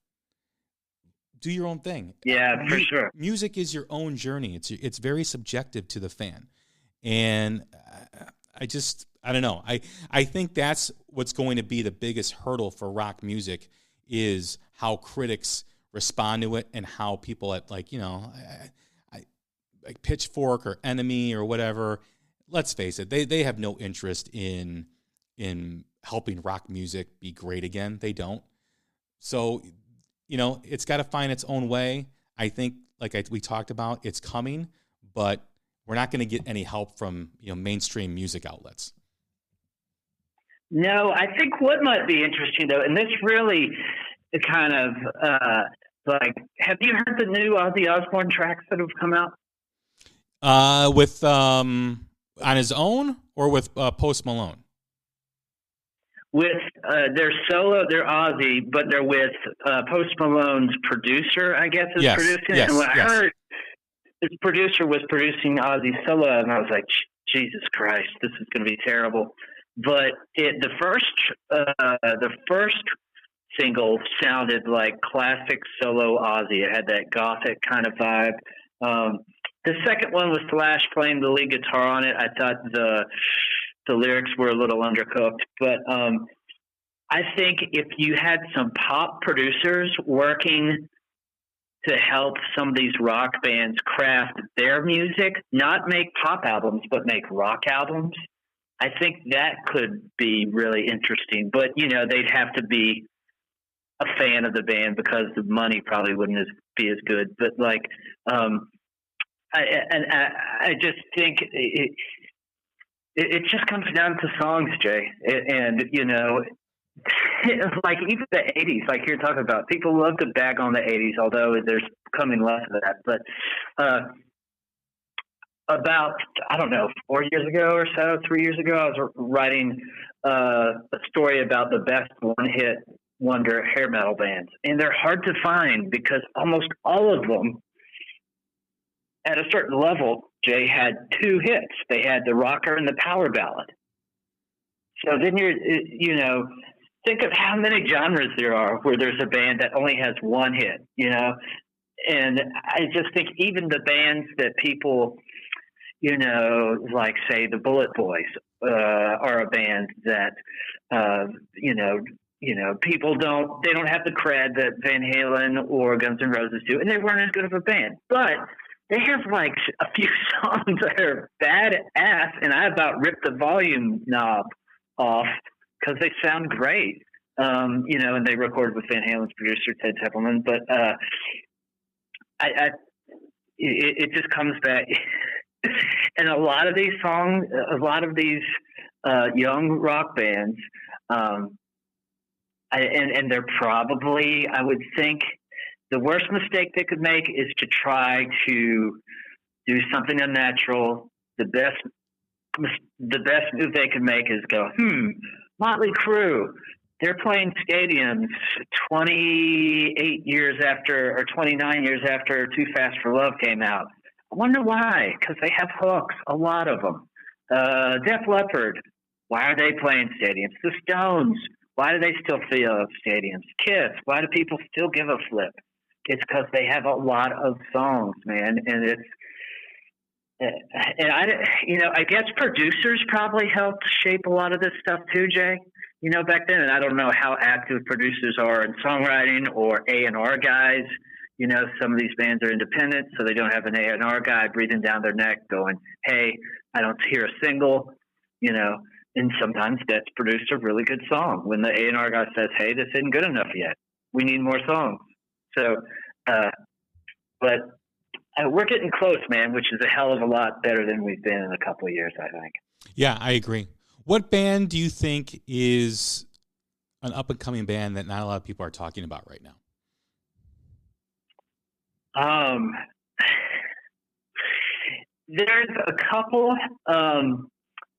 Do your own thing. Yeah, for sure. Music is your own journey. It's very subjective to the fan. And I don't know. I think that's what's going to be the biggest hurdle for rock music is how critics respond to it and how people at like Pitchfork or Enemy or whatever, let's face it, they have no interest in helping rock music be great again. They don't. So, it's got to find its own way. I think, we talked about, it's coming, but we're not going to get any help from, mainstream music outlets. No, I think what might be interesting, though, and this really kind of, have you heard the new Ozzy Osbourne tracks that have come out? With on his own or with Post Malone? With they're solo, they're Ozzy, but they're with Post Malone's producer, I guess, is producing it. Yes, and when I heard his producer was producing Ozzy's solo, and I was like, Jesus Christ, this is going to be terrible. But the first single sounded like classic solo Ozzy. It had that gothic kind of vibe. The second one was Slash playing the lead guitar on it. I thought the lyrics were a little undercooked, but I think if you had some pop producers working to help some of these rock bands craft their music, not make pop albums, but make rock albums, I think that could be really interesting. But, they'd have to be a fan of the band because the money probably wouldn't be as good. But, I just think it just comes down to songs, Jay. And, like even the 80s, like you're talking about, people love to bag on the 80s, although there's coming less of that. But about, 4 years ago or so, 3 years ago, I was writing a story about the best one-hit wonder hair metal bands. And they're hard to find because almost all of them, at a certain level, Jay, had two hits. They had the rocker and the power ballad. So then think of how many genres there are where there's a band that only has one hit, And I just think even the bands that people, like say the Bullet Boys, are a band that, people don't have the cred that Van Halen or Guns N' Roses do, and they weren't as good of a band. But they have like a few songs that are badass, and I about ripped the volume knob off because they sound great. And they recorded with Van Halen's producer Ted Templeman. But it just comes back, and a lot of these songs, a lot of these young rock bands, and they're probably, I would think, the worst mistake they could make is to try to do something unnatural. The best move they could make is go, Motley Crue, they're playing stadiums 28 years after, or 29 years after Too Fast for Love came out. I wonder why, because they have hooks, a lot of them. Def Leppard, why are they playing stadiums? The Stones, why do they still fill stadiums? Kiss, why do people still give a flip? It's because they have a lot of songs, man, and I guess producers probably helped shape a lot of this stuff too, Jay. Back then, and I don't know how active producers are in songwriting or A&R guys. Some of these bands are independent, so they don't have an A&R guy breathing down their neck going, hey, I don't hear a single, and sometimes that's produced a really good song when the A&R guy says, hey, this isn't good enough yet. We need more songs. So, but we're getting close, man, which is a hell of a lot better than we've been in a couple of years, I think. Yeah, I agree. What band do you think is an up-and-coming band that not a lot of people are talking about right now? There's a couple.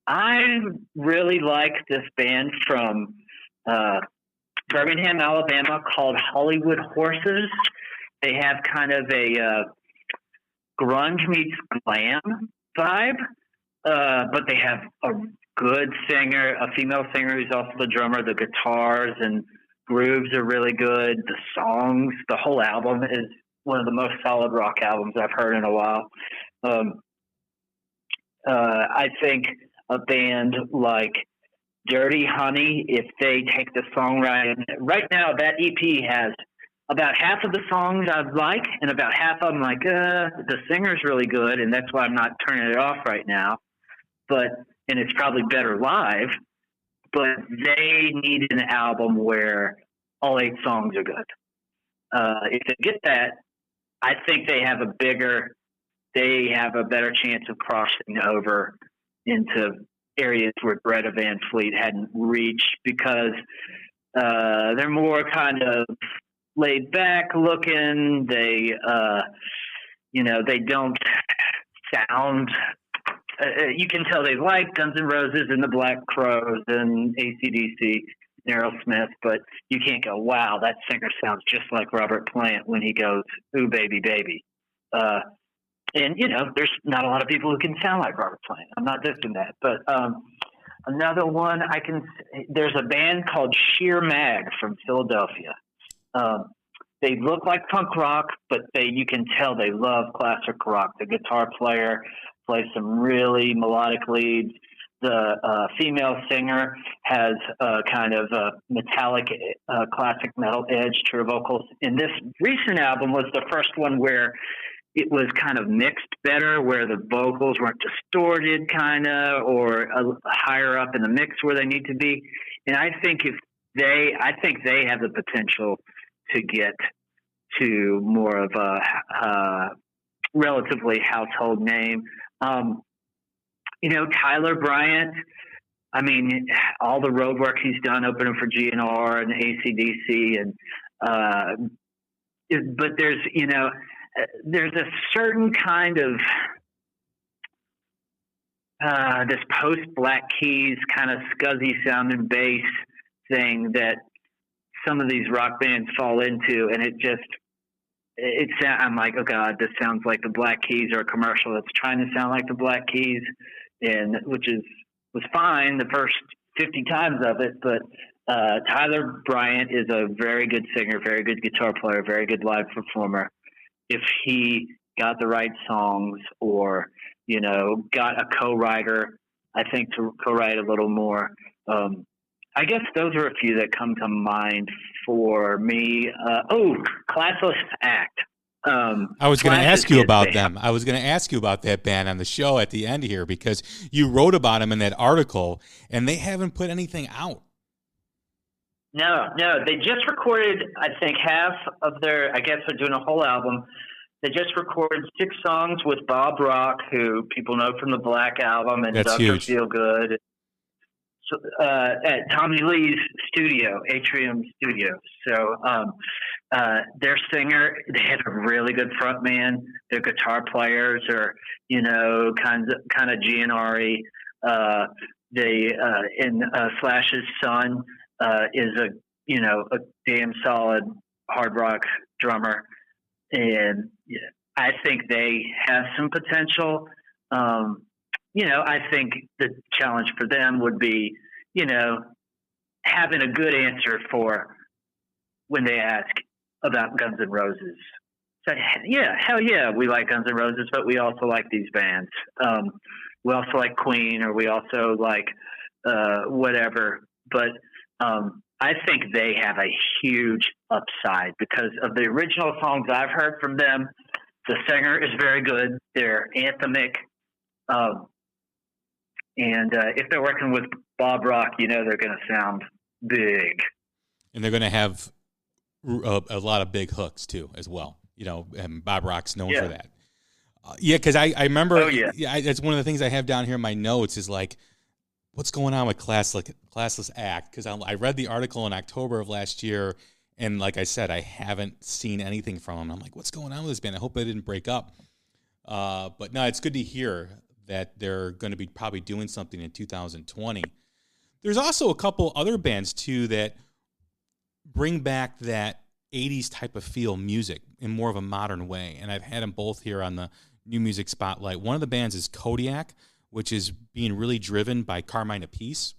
I really like this band from Birmingham, Alabama called Hollywood Horses. They have kind of a grunge meets glam vibe, but they have a good singer, a female singer who's also the drummer. The guitars and grooves are really good. The songs, the whole album is one of the most solid rock albums I've heard in a while. I think a band like Dirty Honey, if they take the songwriting, right now that EP has about half of the songs I like, and about half of them like, the singer's really good, and that's why I'm not turning it off right now. And it's probably better live, but they need an album where all 8 songs are good. If they get that, I think they have a better chance of crossing over into areas where Greta Van Fleet hadn't reached, because they're more kind of laid back looking. They, they don't sound. You can tell they like Guns N' Roses and the Black Crowes and AC/DC, Aerosmith, but you can't go, wow, that singer sounds just like Robert Plant when he goes, ooh, baby, baby. And, there's not a lot of people who can sound like Robert Plant. I'm not dissing that. But another one, there's a band called Sheer Mag from Philadelphia. They look like punk rock, but you can tell they love classic rock. The guitar player plays some really melodic leads. The female singer has a kind of a metallic classic metal edge to her vocals. And this recent album was the first one where it was kind of mixed better, where the vocals weren't distorted kind of, or higher up in the mix where they need to be. And I think they have the potential to get to more of a relatively household name. Tyler Bryant, I mean, all the road work he's done opening for GNR and AC/DC, but there's a certain kind of this post-Black Keys kind of scuzzy sounding bass thing that some of these rock bands fall into, and I'm like, oh God, this sounds like the Black Keys, or a commercial that's trying to sound like the Black Keys, and was fine the first 50 times of it, but Tyler Bryant is a very good singer, very good guitar player, very good live performer. If he got the right songs, or got a co-writer, I think, to co-write a little more. I guess those are a few that come to mind for me. Classless Act. I was going to ask you about them. I was going to ask you about that band on the show at the end here, because you wrote about them in that article, and they haven't put anything out. No. They just recorded, I think, half of their, I guess they're doing a whole album. They just recorded 6 songs with Bob Rock, who people know from the Black Album and That's Dr. huge. Feel Good. So, at Tommy Lee's studio, Atrium Studios. So their singer, they had a really good front man. Their guitar players are, kind of GNR-y. In Slash's son is a damn solid hard rock drummer, and I think they have some potential. I think the challenge for them would be, having a good answer for when they ask about Guns N' Roses. So, yeah, hell yeah, we like Guns N' Roses, but we also like these bands. We also like Queen, or we also like whatever. But I think they have a huge upside because of the original songs I've heard from them. The singer is very good. They're anthemic. And if they're working with Bob Rock, they're going to sound big. And they're going to have a lot of big hooks, too, as well. And Bob Rock's known for that. Because I remember, that's one of the things I have down here in my notes is like, what's going on with Classless Act? Because I read the article in October of last year, and like I said, I haven't seen anything from them. I'm like, what's going on with this band? I hope they didn't break up. But no, it's good to hear that they're going to be probably doing something in 2020. There's also a couple other bands, too, that bring back that 80s type of feel music in more of a modern way. And I've had them both here on the New Music Spotlight. One of the bands is Kodiak, which is being really driven by Carmine Appice.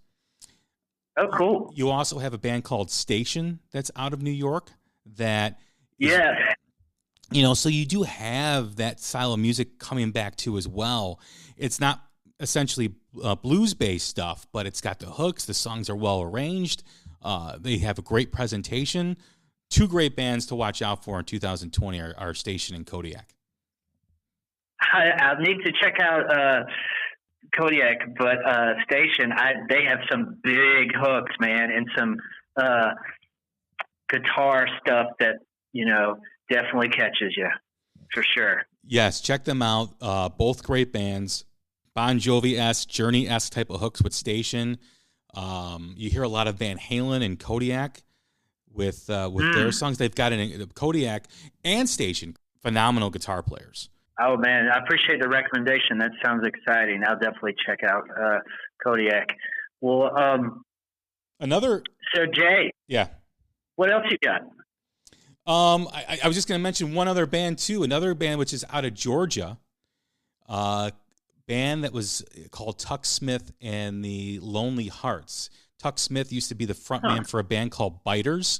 Oh, cool. You also have a band called Station that's out of New York that so you do have that style of music coming back too as well. It's not essentially blues-based stuff, but it's got the hooks. The songs are well arranged. They have a great presentation. Two great bands to watch out for in 2020 are Station and Kodiak. I'll need to check out Kodiak, but Station, they have some big hooks, man, and some guitar stuff that, definitely catches you, for sure. Yes, check them out. Both great bands. Bon Jovi-esque, Journey-esque type of hooks with Station. You hear a lot of Van Halen and Kodiak with their songs. They've got Kodiak and Station, phenomenal guitar players. Oh, man, I appreciate the recommendation. That sounds exciting. I'll definitely check out Kodiak. Well, So, Jay. Yeah. What else you got? I was just going to mention one other band, too. Another band which is out of Georgia. Band that was called Tuck Smith and the Lonely Hearts. Tuck Smith used to be the frontman for a band called Biters,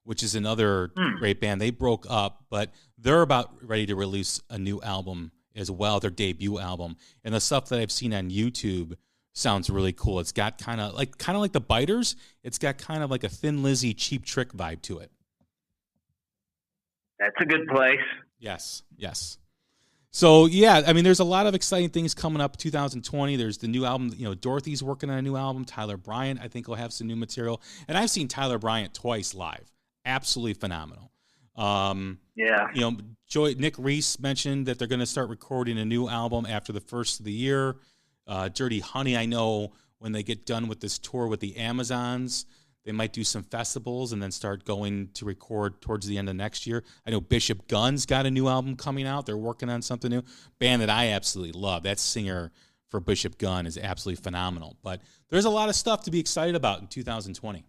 which is another great band. They broke up, but they're about ready to release a new album as well, their debut album. And the stuff that I've seen on YouTube sounds really cool. It's got kind of like the Biters. It's got kind of like a Thin Lizzy, Cheap Trick vibe to it. That's a good place. Yes. So, yeah, I mean, there's a lot of exciting things coming up 2020. There's the new album. Dorothy's working on a new album. Tyler Bryant, I think, will have some new material. And I've seen Tyler Bryant twice live. Absolutely phenomenal. Nick Reese mentioned that they're going to start recording a new album after the first of the year. Dirty Honey, I know when they get done with this tour with the Amazons, they might do some festivals and then start going to record towards the end of next year. I know Bishop Gunn's got a new album coming out. They're working on something new. Band that I absolutely love. That singer for Bishop Gunn is absolutely phenomenal. But there's a lot of stuff to be excited about in 2020.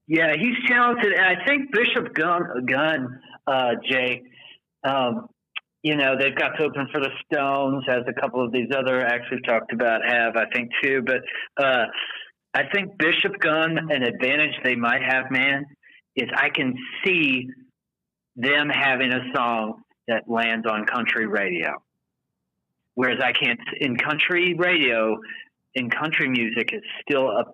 Yeah, he's talented. And I think Bishop Gunn, Jay, they've got to open for the Stones, as a couple of these other acts we've talked about have, I think, too. But I think Bishop Gunn, an advantage they might have, man, is I can see them having a song that lands on country radio. Whereas I can't, in country radio, in country music, it's still a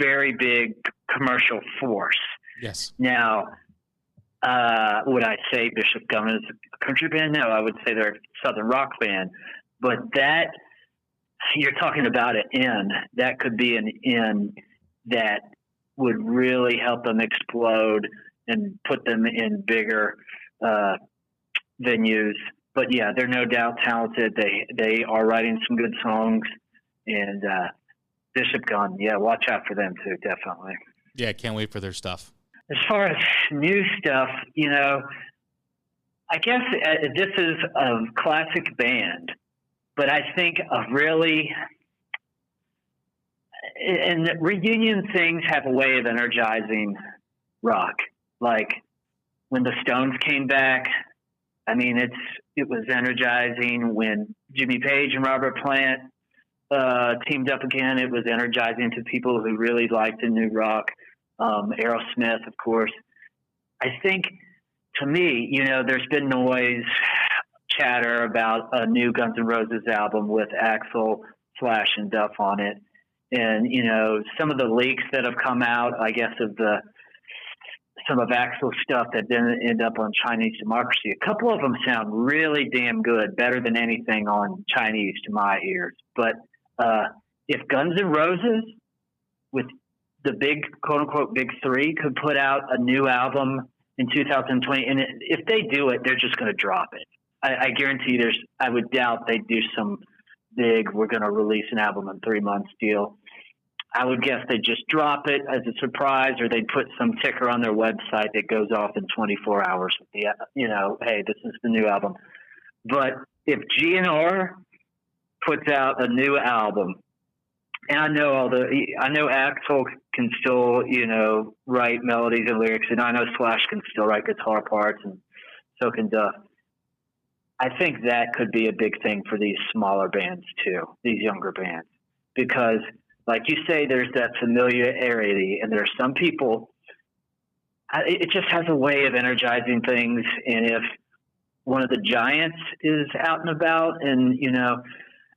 very big commercial force. Yes. Now, would I say Bishop Gunn is a country band? No, I would say they're a Southern rock band. But that, you're talking about an in. That could be an in that would really help them explode and put them in bigger venues. But yeah, they're no doubt talented. They are writing some good songs, and Bishop Gunn, yeah, watch out for them too, definitely. Yeah, can't wait for their stuff. As far as new stuff, I guess this is a classic band, but I think and reunion things have a way of energizing rock. Like when the Stones came back, I mean, it was energizing. When Jimmy Page and Robert Plant teamed up again, it was energizing to people who really liked the new rock. Aerosmith, of course. I think, to me, there's been noise, chatter about a new Guns N' Roses album with Axl, Slash, and Duff on it. And, some of the leaks that have come out, I guess, of some of Axl's stuff that didn't end up on Chinese Democracy, a couple of them sound really damn good, better than anything on Chinese to my ears. But if Guns N' Roses, with the big, quote-unquote, big three, could put out a new album in 2020, and if they do it, they're just going to drop it. I guarantee I would doubt they'd do some big, we're going to release an album in 3 months deal. I would guess they'd just drop it as a surprise, or they'd put some ticker on their website that goes off in 24 hours with the, hey, this is the new album. But if GNR puts out a new album, and I know Axl can still, write melodies and lyrics, and I know Slash can still write guitar parts, and so can Duff. I think that could be a big thing for these smaller bands too, these younger bands, because like you say, there's that familiarity, and there are some people, it just has a way of energizing things. And if one of the giants is out and about, and,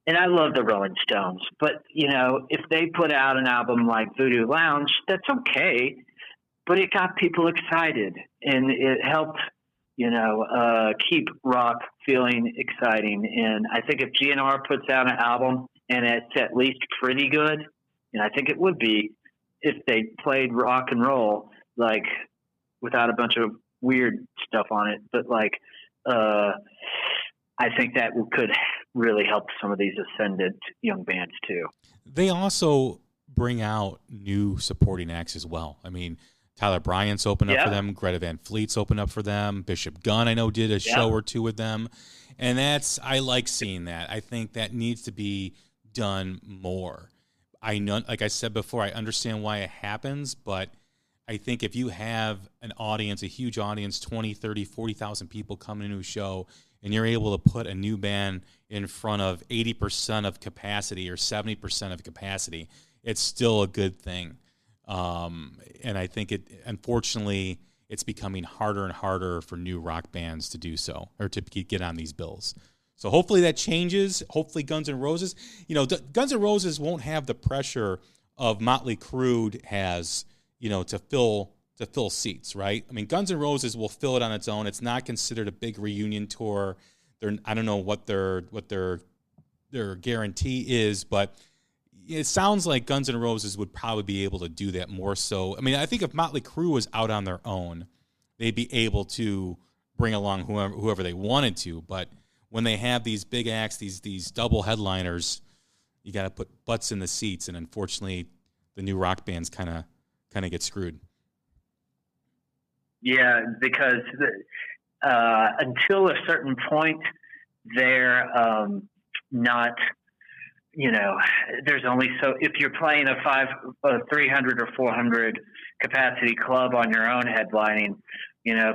and I love the Rolling Stones, but, if they put out an album like Voodoo Lounge, that's okay, but it got people excited, and it helped, keep rock feeling exciting. And I think if GNR puts out an album and it's at least pretty good, and I think it would be if they played rock and roll, like without a bunch of weird stuff on it, but like, I think that could really help some of these ascendant young bands too. They also bring out new supporting acts as well. I mean, Tyler Bryant's opened up for them. Greta Van Fleet's opened up for them. Bishop Gunn, I know, did a show or two with them. And I like seeing that. I think that needs to be done more. I know, like I said before, I understand why it happens, but I think if you have an audience, a huge audience, 20, 30, 40,000 people coming into a show, and you're able to put a new band in front of 80% of capacity or 70% of capacity, it's still a good thing. And I think unfortunately, it's becoming harder and harder for new rock bands to do so, or to get on these bills. So hopefully that changes. Hopefully Guns N' Roses, Guns N' Roses won't have the pressure of Motley Crue has, to fill seats, right? I mean, Guns N' Roses will fill it on its own. It's not considered a big reunion tour. I don't know what their guarantee is, but it sounds like Guns N' Roses would probably be able to do that more so. I mean, I think if Motley Crue was out on their own, they'd be able to bring along whoever they wanted to. But when they have these big acts, these double headliners, you got to put butts in the seats, and unfortunately, the new rock bands kind of get screwed. Yeah, because until a certain point, they're not. There's only if you're playing a 300 or 400 capacity club on your own headlining,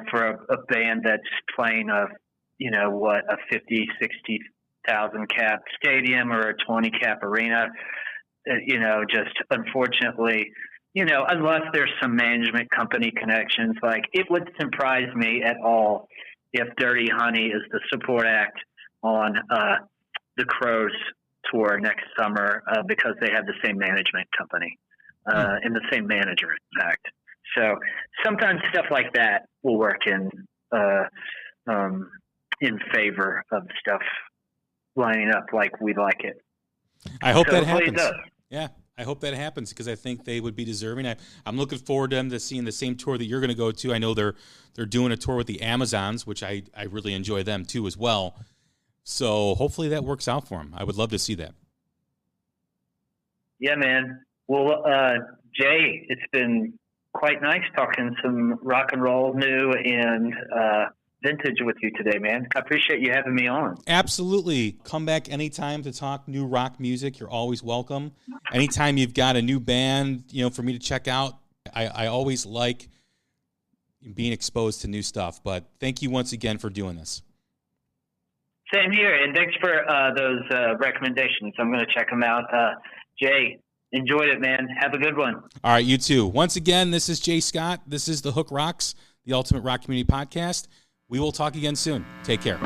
for a band that's playing a 50, 60,000 cap stadium or a 20 cap arena, just unfortunately, unless there's some management company connections, like it would surprise me at all if Dirty Honey is the support act on the Crows tour next summer, because they have the same management company and the same manager, in fact. So sometimes stuff like that will work in favor of stuff lining up like we like it. I hope that happens. Yeah, I hope that happens, because I think they would be deserving. I'm looking forward to them to seeing the same tour that you're going to go to. I know they're doing a tour with the Amazons, which I really enjoy them too as well. So hopefully that works out for them. I would love to see that. Yeah, man. Well, Jay, it's been quite nice talking some rock and roll new and vintage with you today, man. I appreciate you having me on. Absolutely. Come back anytime to talk new rock music. You're always welcome. Anytime you've got a new band, for me to check out, I always like being exposed to new stuff. But thank you once again for doing this. Same here, and thanks for those recommendations. I'm going to check them out. Jay, enjoyed it, man. Have a good one. All right, you too. Once again, this is Jay Scott. This is The Hook Rocks, the Ultimate Rock Community Podcast. We will talk again soon. Take care.